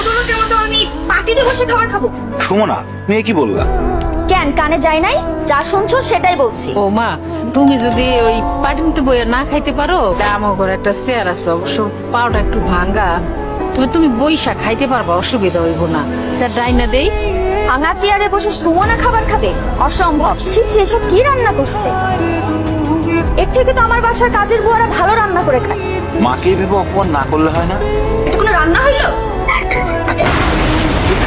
ছোট লোকের মতো আমি পার্টিতে বসে খাবার খাবো? সুমনা, মেয়ে কি বললা? কেন কানে যায় নাই? যা শুনছো সেটাই বলছি। ও মা, তুমি যদি ওই পার্টিতে বইয়া না খাইতে পারো, আমার ঘরে একটা চেয়ার আছে, অবশ্য পাওটা একটু ভাঙ্গা, তবে তুমি বইসা খাইতে পারবা, অসুবিধা হইব না। স্যার ডাইনা দেই। ভাঙা চেয়ারে বসে সুমনা খাবার খাবে? অসম্ভব। ছি ছি, এসব কি রান্না করছে? এর থেকে তো আমার বাসার কাজের বুয়ারা ভালো রান্না করে খায়। মাকে ভেবে অপমান না করলে হয় না? এটা কোনো রান্না হইলো?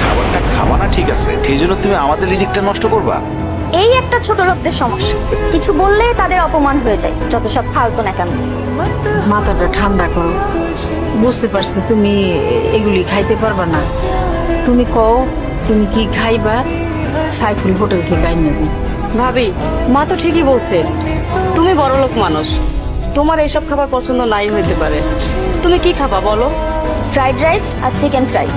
খাবারটা খাবা না ঠিক আছে, সেই জন্য তুমি আমাদের রিজিকটা নষ্ট করবা? এই একটা ছোট লোকদের সমস্যা, কিছু বললে তাদের অপমান হয়ে যায়, যত সব ফালতু নাকামি। মাথাটা ঠান্ডা করো, বুঝতে পারছি তুমি এগুলি খাইতে পারবা না। তুমি কও তুমি কি খাইবা, সাইফুল হোটেল থেকে আইনা দিই। ভাবি, মা তো ঠিকই বলছে, তুমি বড়লোক মানুষ, তোমার এইসব খাবার পছন্দ নাই হইতে পারে। তুমি কি খাবা বলো? ফ্রাইড রাইস আর চিকেন ফ্রাই।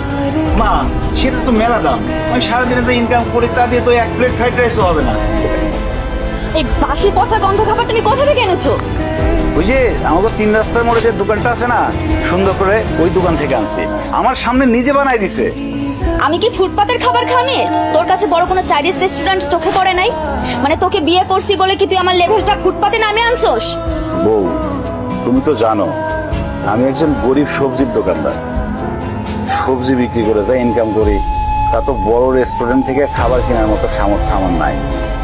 মা, সেটা তো মেলা দাম, আমি সারাদিনে যে ইনকাম করি তা দিয়ে তো এক প্লেট ফ্রাইড রাইসও হবে না। এই বাসি পচা গন্ধ খাবার তুমি কোথা থেকে এনেছো? ওই যে আমাকে 3 রাস্তার মোড়ে যে দোকানটা আছে না, সুন্দর করে ওই দোকান থেকে আনছি, আমার সামনে নিজে বানাই দিছে। আমি কি ফুটপাতের খাবার খামে? তোর কাছে বড় কোনো চাইনিজ রেস্টুরেন্ট চোখে পড়ে নাই? মানে তোকে বিয়ে করছি বলে কি তুই আমার লেভেলটা ফুটপাতে নামে আনছোস? বউ, তুমি তো জানো আমি একজন গরিব সবজির দোকানদার, সবজি বিক্রি করে যা ইনকাম করি তা তো বড় রেস্টুরেন্ট থেকে খাবার কেনার মতো সামর্থ্য আমার নাই।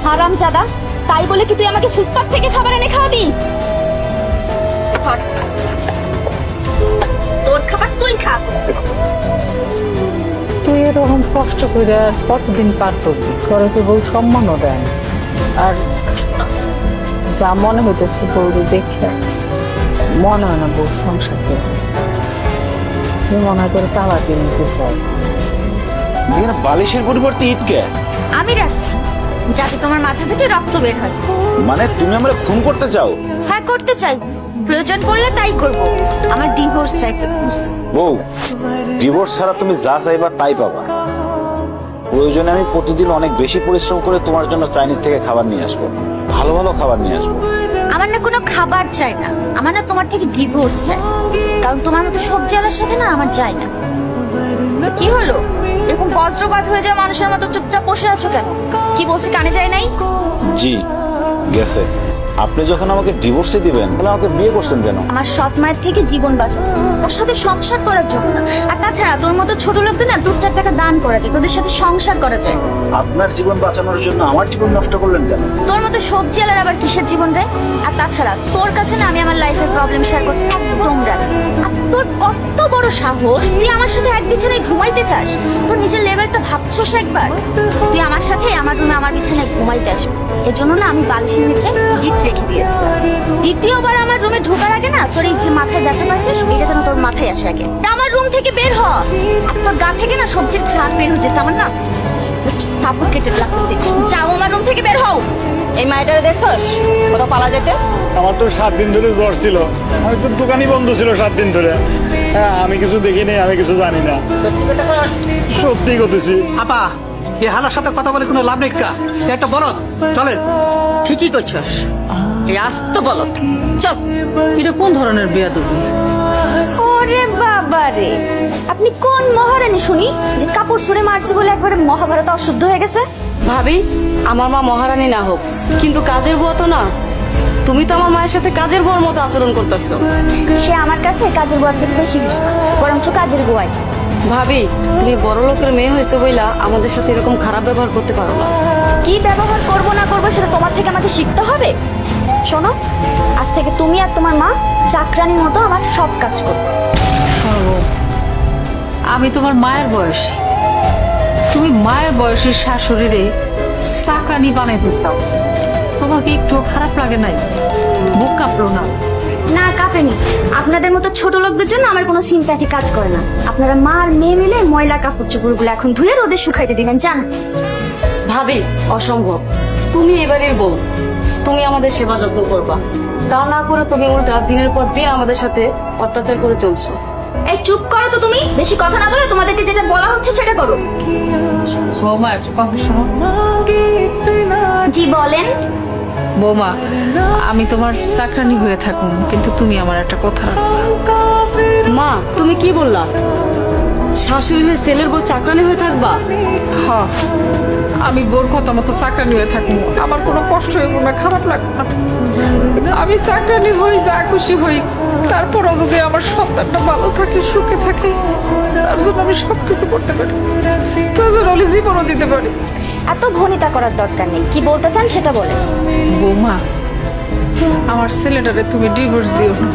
হারাম জাদা, তাই বলে কি তুই আমাকে ফুটপাত থেকে খাবার এনে খাওয়াবি? তোর খাবার তুই খা। তুই এরকম কষ্ট করে কতদিন পার করবি? ঘরে তো বউ সম্মানও দেয়, আর যা মনে হইতেছে বউরে দেখে মনে হয় না বউ সংসার করে, মনে হয় করে তালা দিয়ে নিতে চাই। বালিশের পরিবর্তে ইটকে আমি রাখছি যাতে তোমার মাথা ফেটে রক্ত বের হয়। মানে তুমি আমরা খুন করতে চাও? হ্যাঁ করতে চাই, প্রয়োজন পড়লে তাই করব। আমার ডিভোর্স চাই। বউ, ডিভোর্স ছাড়া তুমি যা চাইবা তাই পাবা। প্রয়োজনে আমি প্রতিদিন অনেক বেশি পরিশ্রম করে তোমার জন্য চাইনিজ থেকে খাবার নিয়ে আসবো, ভালো ভালো খাবার নিয়ে আসবো। আমার না কোনো খাবার চাই না, আমার না তোমার থেকে ডিভোর্স চাই, কারণ তোমার মতো সবজি আলার সাথে না আমার যায় না। কি হলো, এরকম বজ্রপাত হয়ে যায় মানুষের মতো চুপচাপ বসে আছো কেন? কি বলছি কানে যায় নাই? জি গেছে। আপনি যখন আমাকে ডিভোর্সে দিবেন তাহলে আমাকে বিয়ে করছেন কেন? আমার সৎ মায়ের থেকে জীবন বাঁচানো, ওর সাথে সংসার করার জন্য না। আর তাছাড়া তোর মতো ছোট লোকদের না 2-4 টাকা দান করা যায়, তোদের সাথে সংসার করা যায়। আপনার জীবন বাঁচানোর জন্য আমার জীবন নষ্ট করলেন কেন? তোর মতো সবজি আলার আবার কিসের জীবন রে? আর তাছাড়া তোর কাছে না আমি আমার লাইফের প্রবলেম শেয়ার করতে একদম রাজি। আর তোর কত বড় সাহস, তুই আমার সাথে এক বিছানায় ঘুমাইতে চাস? তোর নিজের লেভেলটা ভাবছোস একবার? তুই আমার সাথে আমার রুমে আমার বিছানায় ঘুমাইতে আসবি, এর জন্য না আমি বালিশের নিচে ইট রেখে দিয়েছিলাম। দ্বিতীয়বার আমার রুমে ঢোকার আগে না তোর এই যে মাথায় ব্যথা পাচ্ছিস, এটা যেন তোর মাথায় আসে আগে। আমার রুম থেকে বের হ, আর তোর গা থেকে না সবজির ঘ্রাণ বের হতেছে, আমার না জাস্ট সাফোকেটেড লাগতেছে। যাও আমার রুম থেকে বের হও। এই মাইটারে দেখছস কোথাও পালা যেতে? আমার তো 7 দিন ধরে জ্বর ছিল, আমি তো দোকানই বন্ধ ছিল 7 দিন ধরে। হ্যাঁ, আমি কিছু দেখিনি, আমি কিছু জানি না। সত্যি কথা সত্যি করতেছি। আপা, এই হালার সাথে কথা বলে কোনো লাভ নেই, কা একটা বলদ। চলেন। ঠিকই করছস, এই আস্ত বলো। চল। এটা কোন ধরনের বেয়াদবি? ওরে বাবা রে, আপনি কোন মহারানী শুনি যে কাপড় ছুঁড়ে মারছে বলে একবারে মহাভারত অশুদ্ধ হয়ে গেছে? ভাবি, আমার মা মহারানী না হোক, কিন্তু কাজের বুয়া তো না। তুমি তো আমার মায়ের সাথে কাজের বুয়ার মতো আচরণ করতেছো। সে আমার কাছে কাজের বুয়ার থেকে বেশি কিছু না, বরঞ্চ কাজের বুয়াই। ভাবি, তুমি বড় লোকের মেয়ে হয়েছো বইলা আমাদের সাথে এরকম খারাপ ব্যবহার করতে পারো না। কি ব্যবহার করব না করবো সেটা তোমার থেকে আমাকে শিখতে হবে। শোনো, আজ থেকে তুমি আর তোমার মা চাকরানির মতো আমার সব কাজ করবে। আমি তোমার মায়ের বয়সী, তুমি মায়ের বয়সের শাশুড়িরে চাকরানি বানাইতে চাও, তোমার কি একটু খারাপ লাগে নাই? বুক কাঁপলো না? না কাঁপেনি। আপনাদের মতো ছোট লোকদের জন্য আমার কোনো সিম্প্যাথি কাজ করে না। আপনারা মা আর মেয়ে মিলে ময়লা কাপড় চোপড়গুলো এখন ধুয়ে রোদে শুকাইতে দিবেন, জান। ভাবি, অসম্ভব। তুমি এবারের বউ, তুমি আমাদের সেবা যত্ন করবা, তা না করে তুমি উল্টা দিনের পর দিন আমাদের সাথে অত্যাচার করে চলছো। এই চুপ করো তো, তুমি বেশি কথা না বলে তোমাদেরকে যেটা বলা হচ্ছে সেটা করো। বৌমা একটা কথা শোনো। জি বলেন। বৌমা, আমি তোমার চাকরানি হয়ে থাকুন, কিন্তু তুমি আমার একটা কথা রাখবা। মা, তুমি কি বললা? শাশুড়ি হয়ে ছেলের বউ চাকরানি হয়ে থাকবা? হ, আমি বোর কথা মতো চাকরানি হয়ে থাকবো, আমার কোনো কষ্ট হইব না, খারাপ লাগবে না। আমি চাকরানি হই, যা খুশি হই, তারপরও যদি আমার সন্তানটা ভালো থাকে, সুখে থাকে, তার জন্য আমি সবকিছু করতে পারি, প্রয়োজন হলে জীবনও দিতে পারি। এত ভনিতা করার দরকার নেই, কি বলতে চান সেটা বলে। বৌমা, আমার ছেলেটারে তুমি ডিভোর্স দিও না।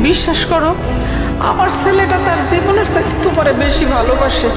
বিশ্বাস করো, আমার ছেলেটা তার জীবনের থেকে তোমারে বেশি ভালোবাসে।